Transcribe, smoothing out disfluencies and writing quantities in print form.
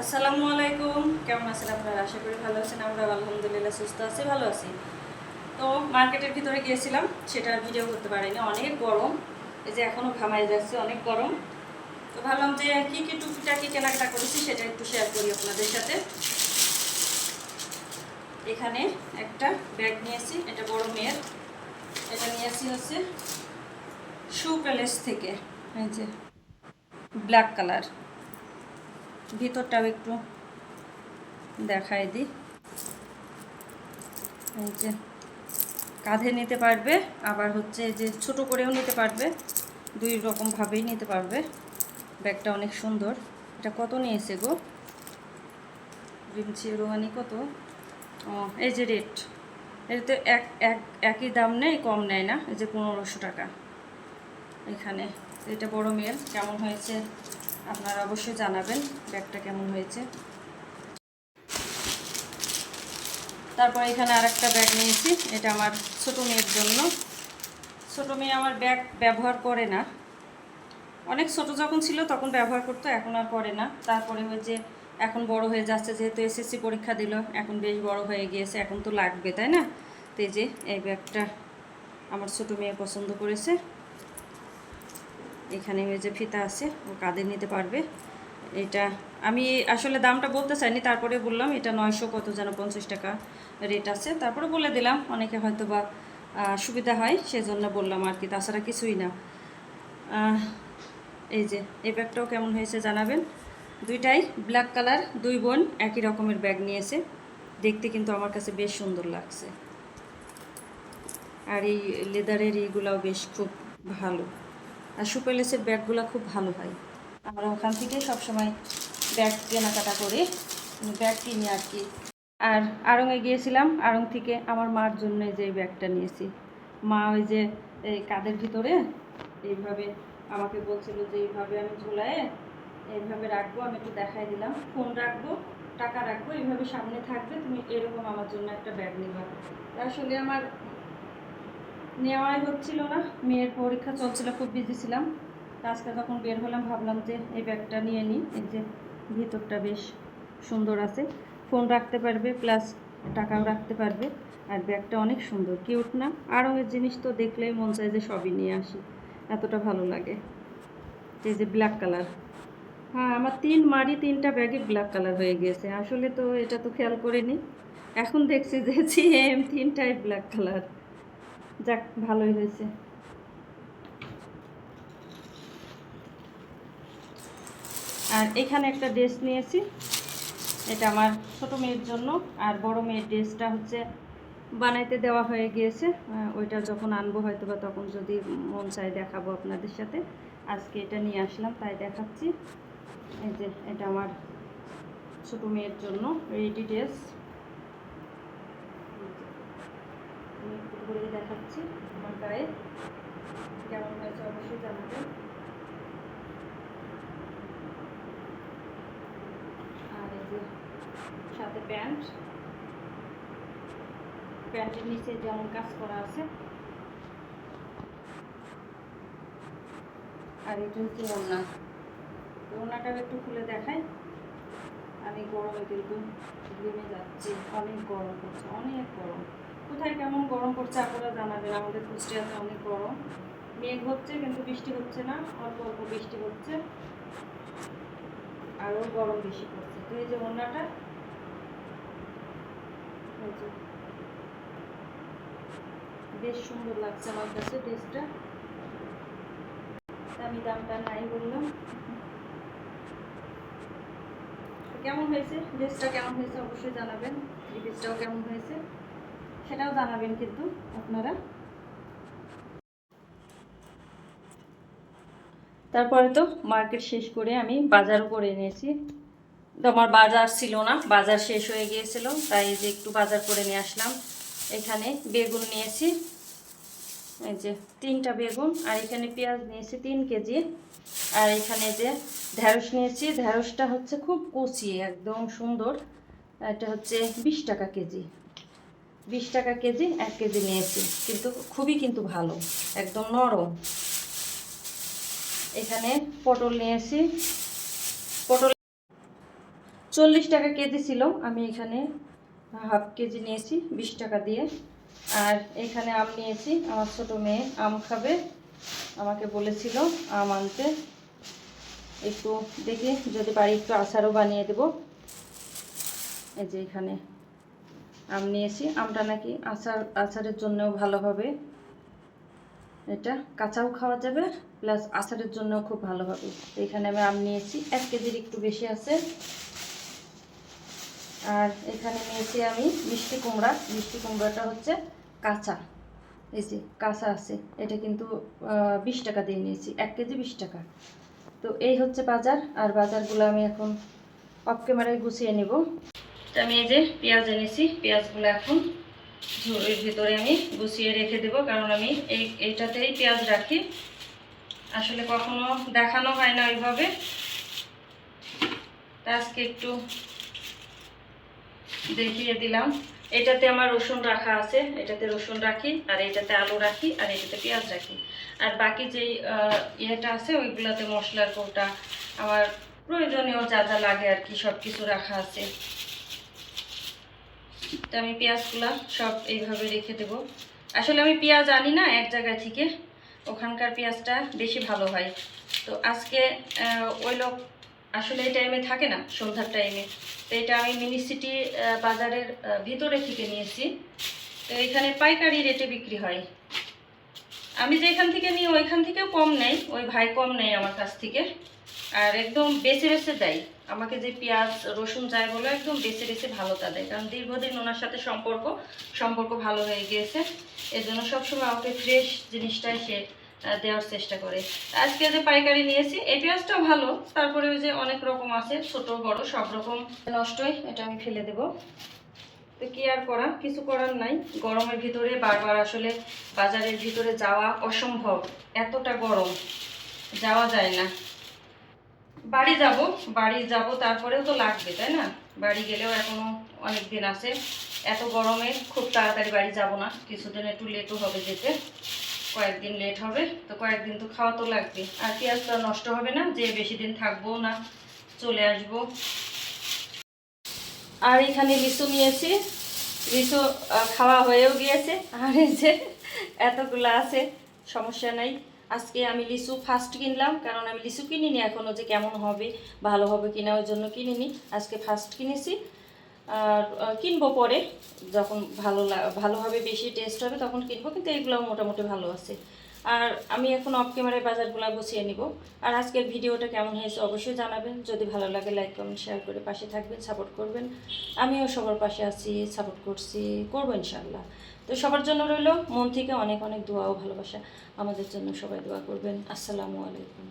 আসসালামু আলাইকুম, কেমন আছেন আপনারা? আশা করি ভালো আছেন। আমরা আলহামদুলিল্লাহ সুস্থ আছি, ভালো আছি। তো মার্কেটের ভিতরে গিয়েছিলাম, সেটা ভিডিও করতে পারিনি, অনেক গরম। এই যে এখনও ঘামাই যাচ্ছে, অনেক গরম। তো ভাবলাম যে কী কী টুকিটাকি কেনাকাটা করেছি সেটা একটু শেয়ার করি আপনাদের সাথে। এখানে একটা ব্যাগ নিয়েছি, এটা বড় মেয়ের। এটা নিয়েছি হচ্ছে শু প্যালেস থেকে। এই যে ব্ল্যাক কালার, ভিতরটাও একটু দেখাই দিই। এই যে কাঁধে নিতে পারবে, আবার হচ্ছে যে ছোট করেও নিতে পারবে, দুই রকমভাবেই নিতে পারবে। ব্যাগটা অনেক সুন্দর। এটা কত নিয়েছে গো রিমছি রোহানি? কত? ও, এই যে রেট, এটাতে একই দাম নেই, কম নেয় না। এই যে 1500 টাকা এখানে। এটা বড় মেয়ের। কেমন হয়েছে আপনারা অবশ্যই জানাবেন, ব্যাগটা কেমন হয়েছে। তারপর এখানে আরেকটা ব্যাগ নিয়েছি, এটা আমার ছোট মেয়ের জন্য। ছোট মেয়ে আমার ব্যাগ ব্যবহার করে না, অনেক ছোট যখন ছিল তখন ব্যবহার করতো, এখন আর করে না। তারপরে হচ্ছে এখন বড় হয়ে যাচ্ছে, যেহেতু এসএসসি পরীক্ষা দিল, এখন বেশ বড় হয়ে গিয়েছে, এখন তো লাগবে, তাই না? তো এই যে এই ব্যাগটা আমার ছোট মেয়ে পছন্দ করেছে। এখানে ওই যে ফিতা আছে, ও কাঁধে নিতে পারবে। এটা আমি আসলে দামটা বলতে চাইনি, তারপরে বললাম এটা 900 কত যেন 50 টাকা রেট আছে। তারপরে বলে দিলাম, অনেকে হয়তো বা সুবিধা হয় সেজন্য বললাম আর কি, তাছাড়া কিছুই না। এই যে এই ব্যাগটাও কেমন হয়েছে জানাবেন। দুইটাই ব্ল্যাক কালার, দুই বোন একই রকমের ব্যাগ নিয়েছে। দেখতে কিন্তু আমার কাছে বেশ সুন্দর লাগছে। আর এই লেদারের এইগুলাও বেশ খুব ভালো। আর সুপেলেসের ব্যাগগুলো খুব ভালো হয়। আমরা ওখান থেকে সবসময় ব্যাগ কেনাকাটা করে ব্যাগ কিনি আর কি। আর আড়ংয়ে গিয়েছিলাম, আড়ং থেকে আমার মার জন্য এই যে এই ব্যাগটা নিয়েছি। মা ওই যে এই কাঁধের ভিতরে এইভাবে আমাকে বলছিল যে এইভাবে আমি ঝোলায়ে এইভাবে রাখবো। আমি একটু দেখাই দিলাম, ফোন রাখবো, টাকা রাখবো, এইভাবে সামনে থাকবে, তুমি এরকম আমার জন্য একটা ব্যাগ নিবা। আসলে আমার নেওয়াই হচ্ছিল না, মেয়ের পরীক্ষা চলছিল, খুব বিজি ছিলাম। আজকে যখন বের হলাম ভাবলাম যে এই ব্যাগটা নিয়ে নিই। এই যে ভিতরটা বেশ সুন্দর আছে, ফোন রাখতে পারবে প্লাস টাকাও রাখতে পারবে। আর ব্যাগটা অনেক সুন্দর, কিউট না? আরও এর জিনিস তো দেখলেই মন চায় যে সবই নিয়ে আসি, এতটা ভালো লাগে। এই যে ব্ল্যাক কালার। হ্যাঁ, আমার মারই 3টা ব্যাগে ব্ল্যাক কালার হয়ে গিয়েছে। আসলে তো এটা তো খেয়াল করিনি, এখন দেখছি যে সেম 3টাই ব্ল্যাক কালার। যাক, ভালোই হয়েছে। আর এখানে একটা ড্রেস নিয়েছি, এটা আমার ছোট মেয়ের জন্য। আর বড় মেয়ের ড্রেসটা হচ্ছে বানাইতে দেওয়া হয়ে গিয়েছে, ওইটা যখন আনবো হয়তো বা তখন যদি মন চাই দেখাবো আপনাদের সাথে। আজকে এটা নিয়ে আসলাম তাই দেখাচ্ছি। এই যে এটা আমার ছোট মেয়ের জন্য রেডি ড্রেস। আমি একটু ঘুরিয়ে দেখাচ্ছি আমার গায়ে, কেমন হয়েছে অবশ্যই জানাবেন। আর এই যে সাথে প্যান্টের নিচে যেমন কাজ করা আছে। আর এটা হচ্ছে ওড়না, ওড়নাটাও একটু খুলে দেখাই। আমি গরমে কিন্তু ঘেমে যাচ্ছি, অনেক গরম পড়ছে, অনেক গরম। কোথায় কেমন গরম পড়ছে আপনারা জানাবেন। আমাদের কুষ্টিয়াতে অনেক গরম, মেঘ হচ্ছে কিন্তু বৃষ্টি হচ্ছে না, অল্প অল্প বৃষ্টি হচ্ছে, আরও গরম বেশি পড়ছে। তো এই যে ওড়নাটা, বেশ সুন্দর লাগছে আমার কাছে ড্রেসটা। আমি দামটা নাই বললাম। কেমন হয়েছে ড্রেসটা, কেমন হয়েছে অবশ্যই জানাবেন। এই ড্রেসটাও কেমন হয়েছে সেটাও জানাবেন কিন্তু আপনারা। তারপরে তো মার্কেট শেষ করে আমি বাজারও করে এনেছি। তো আমার বাজার ছিল না, বাজার শেষ হয়ে গিয়েছিল, তাই যে একটু বাজার করে নিয়ে আসলাম। এখানে বেগুন নিয়েছি, এই যে 3টা বেগুন। আর এখানে পেঁয়াজ নিয়েছি 3 কেজি। আর এখানে যে ঢেঁড়স নিয়েছি, ঢেঁড়সটা হচ্ছে খুব কচি, একদম সুন্দর। এটা হচ্ছে 20 টাকা কেজি, 20 টাকা কেজি, 1 কেজি নিয়েছি, কিন্তু খুবই কিন্তু ভালো, একদম নরম। এখানে পটল নিয়েছি, পটল 40 টাকা কেজি ছিল, আমি এখানে হাফ কেজি নিয়েছি 20 টাকা দিয়ে। আর এখানে আম নিয়েছি, আমার ছোট মেয়ে আম খাবে, আমাকে বলেছিল আম আনতে। একটু দেখি যদি পারি একটু আচারও বানিয়ে দেব। এই যে এখানে আম নিয়েছি, আমটা নাকি আচারের জন্যও ভালো হবে। এটা কাঁচাও খাওয়া যাবে, প্লাস আচারের জন্যও খুব ভালো হবে। এখানে আমি আম নিয়েছি 1 কেজির একটু বেশি আছে। আর এখানে নিয়েছি আমি মিষ্টি কুমড়া। মিষ্টি কুমড়াটা হচ্ছে কাঁচা, এই যে কাঁচা আছে। এটা কিন্তু 20 টাকা দিয়ে নিয়েছি, 1 কেজি 20 টাকা। তো এই হচ্ছে বাজার। আর বাজারগুলো আমি এখন অফ ক্যামেরায় গুছিয়ে নেব। তো আমি এই যে পেঁয়াজ এনেছি, পেঁয়াজগুলো এখন ঝুড়ির ভিতরে আমি গুছিয়ে রেখে দেব, কারণ আমি এইটাতেই পেঁয়াজ রাখি। আসলে কখনো দেখানো হয় না ওইভাবে, আজকে একটু দেখিয়ে দিলাম। এটাতে আমার রসুন রাখা আছে, এটাতে রসুন রাখি, আর এটাতে আলু রাখি, আর এটাতে পেঁয়াজ রাখি। আর বাকি যেই ইয়েটা আছে ওইগুলোতে মশলার কৌটা, আমার প্রয়োজনীয় যা যা লাগে আর কি সব কিছু রাখা আছে। তো আমি পেঁয়াজগুলো সব এইভাবে রেখে দেব। আসলে আমি পেঁয়াজ আনি না এক জায়গা থেকে, ওখানকার পেঁয়াজটা বেশি ভালো হয়। তো আজকে ওই লোক আসলে এই টাইমে থাকে না, সন্ধ্যার টাইমে। তো এটা আমি মিনি সিটি বাজারের ভিতরে থেকে নিয়েছি। তো এখানে পাইকারি রেটে বিক্রি হয়। আমি যেখান থেকে নিই ওইখান থেকেও কম নেই, ওই ভাই কম নেই আমার কাছ থেকে। আর একদম বেছে বেছে দেয় আমাকে, যে পেঁয়াজ রসুন যাই বলো একদম বেছে বেছে ভালোটা দেয়, কারণ দীর্ঘদিন ওনার সাথে সম্পর্ক ভালো হয়ে গিয়েছে। এই জন্য সবসময় আমাকে ফ্রেশ জিনিসটাই সে দেওয়ার চেষ্টা করে। আজকে যে পাইকারি নিয়েছি এই পেঁয়াজটাও ভালো, তারপরে ওই যে অনেক রকম আছে, ছোট বড় সব রকম নষ্টই, এটা আমি ফেলে দেব। তো কি আর করা, কিছু করার নাই। গরমের ভিতরে বারবার আসলে বাজারের ভিতরে যাওয়া অসম্ভব, এতটা গরম যাওয়া যায় না। বাড়ি যাব তারপরেও তো লাগবে, তাই না? বাড়ি গেলেও এখনো অনেক দিন আছে। এত গরমে খুব তাড়াতাড়ি বাড়ি যাব না, কিছুদিন একটু লেটও হবে যেতে, কয়েকদিন লেট হবে। তো কয়েকদিন তো খাওয়া তো লাগবে। আর পেঁয়াজটা নষ্ট হবে না, যে বেশি দিন থাকবো না, চলে আসবো। আর এখানে লিচু নিয়েছি, লিচু খাওয়া হয়েও গিয়েছে। আর এই যে এতগুলো আছে, সমস্যা নাই। আজকে আমি লিচু ফার্স্ট কিনলাম, কারণ আমি লিচু কিনিনি এখনও, যে কেমন হবে ভালো হবে কিনা ওই জন্য কিনিনি। আজকে ফার্স্ট কিনেছি, আর কিনবো পরে, যখন ভালোভাবে বেশি টেস্ট হবে তখন কিনবো। কিন্তু এইগুলো মোটামুটি ভালো আছে। আর আমি এখন অফ ক্যামেরায় বাজারগুলো গুছিয়ে নিব। আর আজকের ভিডিওটা কেমন হয়েছে অবশ্যই জানাবেন। যদি ভালো লাগে লাইক কমেন্ট শেয়ার করে পাশে থাকবেন, সাপোর্ট করবেন। আমিও সবার পাশে আছি, সাপোর্ট করবো ইনশাআল্লাহ। তো সবার জন্য রইল মন থেকে অনেক অনেক দোয়া ও ভালোবাসা। আমাদের জন্য সবাই দোয়া করবেন। আসসালামু আলাইকুম।